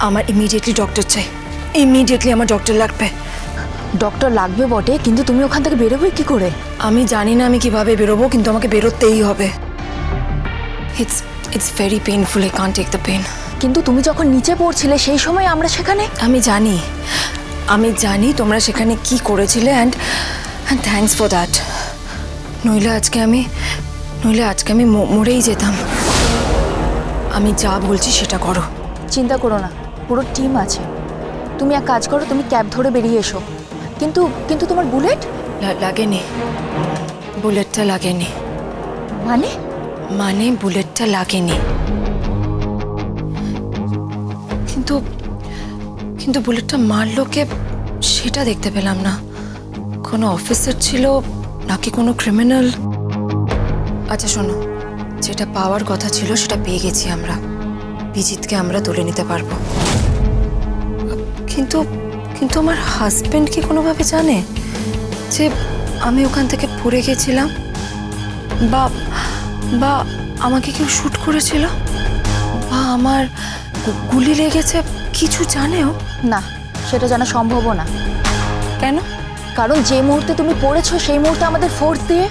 আমার immediately doctor চাই, immediately আমার ডক্টর লাগবে। ডক্টর লাগবে বটে, কিন্তু তুমি ওখান থেকে বেরোবে কি করে? আমি জানি না আমি কিভাবে বেরোবো, কিন্তু আমাকে বেরোতেই হবে। It's very painful, I can't take the pain. কিন্তু তুমি যখন নিচে পড়ছিলে সেই সময় আমরা সেখানে। আমি জানি তোমরা সেখানে কি করেছিলে, অ্যান্ড থ্যাঙ্কস ফর দ্যাট। নইলে আজকে আমি মরেই যেতাম। আমি যা বলছি সেটা করো। চিন্তা করো না, পুরো টিম আছে। তুমি এক কাজ করো, তুমি ক্যাব ধরে বেরিয়ে এসো। কিন্তু কিন্তু তোমার বুলেট লাগেনি, বুলেটটা লাগেনি। মানে বুলেটটা লাগেনি, কিন্তু বুলেটটা মারলো কে সেটা দেখতে পেলাম না। কোনো অফিসার ছিল নাকি কোনো ক্রিমিনাল? আচ্ছা শোনো, যেটা পাওয়ার কথা ছিল সেটা পেয়ে গেছি আমরা। বিজিতকে আমরা তুলে নিতে পারবো। কিন্তু কিন্তু আমার হাজবেন্ড কি কোনোভাবে জানে যে আমি ওখান থেকে পড়ে গেছিলাম, বা আমাকে কেউ শ্যুট করেছিল, বা আমার গুলি লেগেছে? কিছু জানেও না, সেটা জানা সম্ভব না। কেন? কারণ যে মুহূর্তে তুমি পড়েছো সেই মুহূর্তে আমাদের ফোর্স দিয়ে।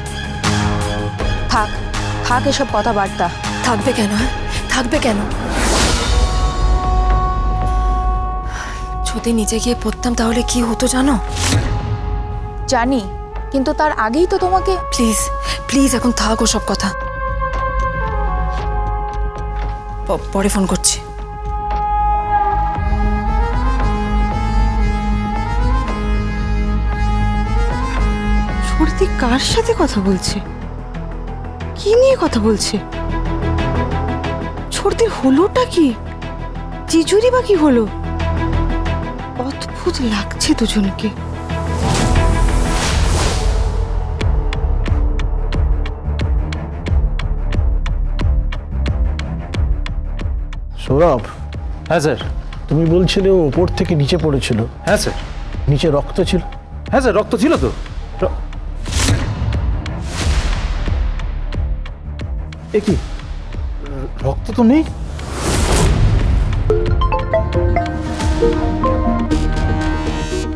থাক থাক এসব কথাবার্তা। থাকবে কেন? থাকবে কেন? যদি নিচে গিয়ে পড়তাম তাহলে কি হতো জানো? জানি, কিন্তু তার আগেই তো তোমাকে। প্লিজ প্লিজ এখন থাক ওসব কথা, পরে ফোন করছি। ছর্দি কার সাথে কথা বলছে? কি নিয়ে কথা বলছে? ছর্দির হলোটা কি? জিজুরি বা কি হলো? অদ্ভুত লাগছে দুজনকে। সৌরভ। হ্যাঁ স্যার। তুমি বলছিলে ও ওপর থেকে নিচে পড়েছিল? হ্যাঁ স্যার। নিচে রক্ত ছিল? হ্যাঁ স্যার, রক্ত ছিল তো। এ কি, রক্ত তো নেই?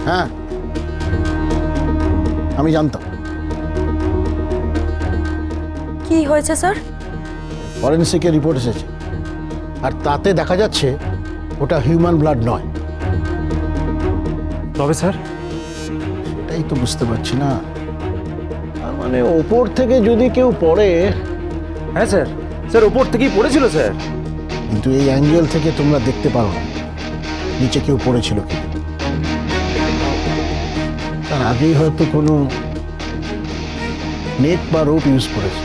হ্যাঁ, আমি জানতাম। কি হয়েছে স্যার? ফরেন্সিকের রিপোর্ট এসেছে, আর তাতে দেখা যাচ্ছে ওটা হিউম্যান ব্লাড নয়। তবে স্যার? এটাই তো বুঝতে পারছি না। তার মানে ওপর থেকে যদি কেউ পড়ে। হ্যাঁ স্যার, স্যার ওপর থেকেই পড়েছিল স্যার। কিন্তু এই অ্যাঙ্গেল থেকে তোমরা দেখতে পারো না নিচে কেউ পড়েছিল কি। তার আগেই হয়তো কোনো নেট বা রোপ ইউজ করেছে,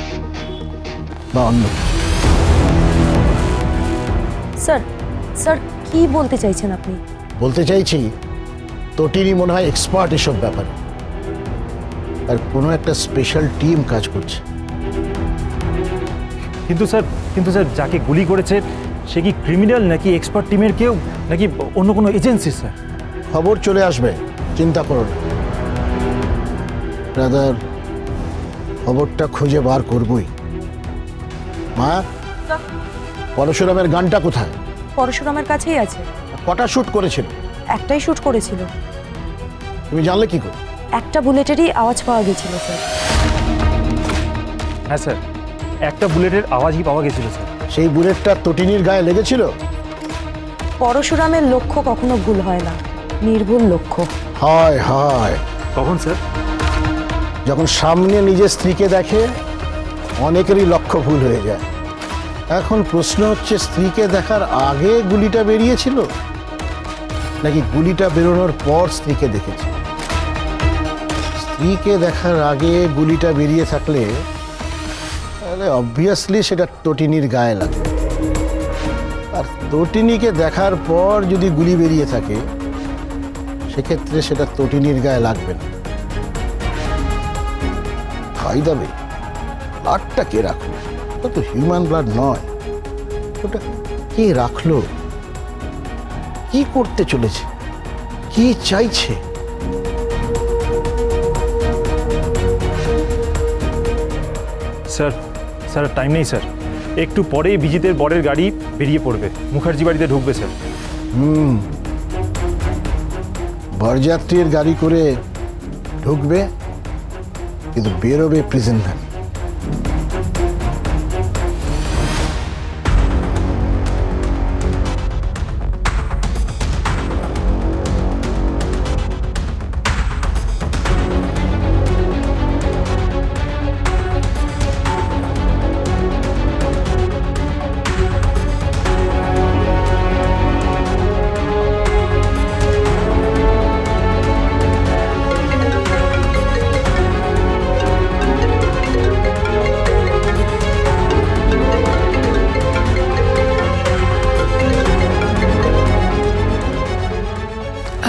বা অন্য। স্যার স্যার কি বলতে চাইছেন আপনি? বলতে চাইছি তটিনী মনে হয় এক্সপার্ট এসব ব্যাপারে, আর কোনো একটা স্পেশাল টিম কাজ করছে। কিন্তু স্যার যাকে গুলি করেছে সে কি ক্রিমিনাল, নাকি এক্সপার্ট টিমের কেউ, নাকি অন্য কোনো এজেন্সি স্যার? খবর চলে আসবে, চিন্তা করো না ব্রাদার, খবরটা খুঁজে বার করবই। মা, পরশুরামের গানটা কোথায়? পরশুরামের কাছেই আছে। কটা শ্যুট করেছিল? একটাই শ্যুট করেছিল। তুমি জানলে কি করে? একটা বুলেটেরই আওয়াজ পাওয়া গেছিল স্যার। হ্যাঁ স্যার, একটা বুলেটের আওয়াজই পাওয়া গেছিল স্যার। সেই বুলেটটা তটিনীর গায়ে লেগেছিল? পরশুরামের লক্ষ্য কখনো ভুল হয় না, নির্ভুল লক্ষ্য হয় হয়। কখন স্যার? যখন সামনে নিজের স্ত্রীকে দেখে অনেকেরই লক্ষ্য ভুল হয়ে যায়। এখন প্রশ্ন হচ্ছে, স্ত্রীকে দেখার আগে গুলিটা বেরিয়েছিল নাকি গুলিটা বেরোনোর পর স্ত্রীকে দেখেছে? স্ত্রীকে দেখার আগে গুলিটা বেরিয়ে থাকলে তাহলে অবভিয়াসলি সেটা তটিনীর গায়ে লাগে, আর তটিনীকে দেখার পর যদি গুলি বেরিয়ে থাকে সেক্ষেত্রে সেটা তটিনীর গায়ে লাগবে না। খাই দাবে ব্লাডটা কে রাখলো? ওটা তো হিউম্যান ব্লাড নয়। ওটা কে রাখলো? কি করতে চলেছে? কি চাইছে? স্যার টাইম নেই স্যার, একটু পরেই বিজিতের বরের গাড়ি বেরিয়ে পড়বে, মুখার্জি বাড়িতে ঢুকবে স্যার। বরযাত্রীর গাড়ি করে ঢুকবে, কিন্তু বেরোবে প্রিজন ভ্যান।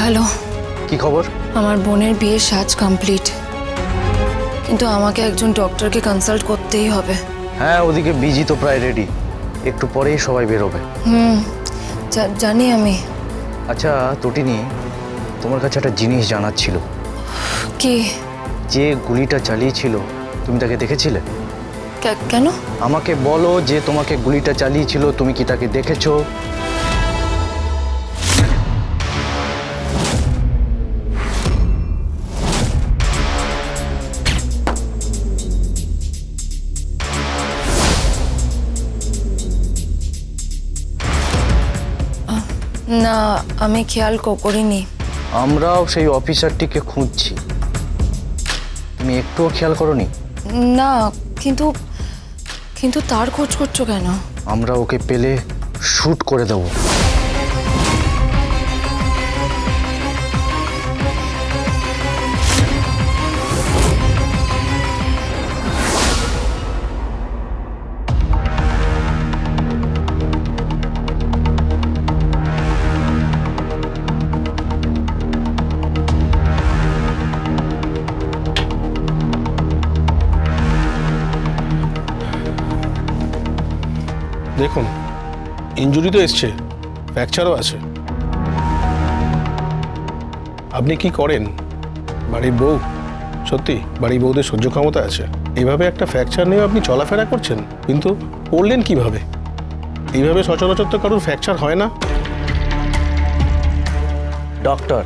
হ্যালো, কি খবর? আমার বোনের বিয়ের সাজ কমপ্লিট, কিন্তু আমাকে একজন ডক্টরকে কনসাল্ট করতেই হবে। হ্যাঁ, ওদিকে বিজি তো প্রায় রেডি, একটু পরেই সবাই বেরোবে। জানি আমি। আচ্ছা তটিনী, তোমার কাছে একটা জিনিস জানার ছিল। কি? যে গুলিটা চালিয়েছিল তুমি তাকে দেখেছিলে? কেন? আমাকে বলো, যে তোমাকে গুলিটা চালিয়েছিল তুমি কি তাকে দেখেছো? না, আমি খেয়াল করিনি। আমরাও সেই অফিসারটিকে খুঁজছি, তুমি একটুও খেয়াল করোনি? না, কিন্তু কিন্তু তার খোঁজ করছো কেন? আমরা ওকে পেলে শুট করে দেবো। দেখুন, ইনজুরি তো এসছে, ফ্র্যাকচারও আছে। আপনি কি করেন? বাড়ির বউ? সত্যি বাড়ির বউদের সহ্য ক্ষমতা আছে? এইভাবে একটা ফ্র্যাকচার নিয়ে আপনি চলাফেরা করছেন, কিন্তু পড়লেন কিভাবে? এইভাবে সচরাচর তো কারোর ফ্র্যাকচার হয় না। ডক্টর,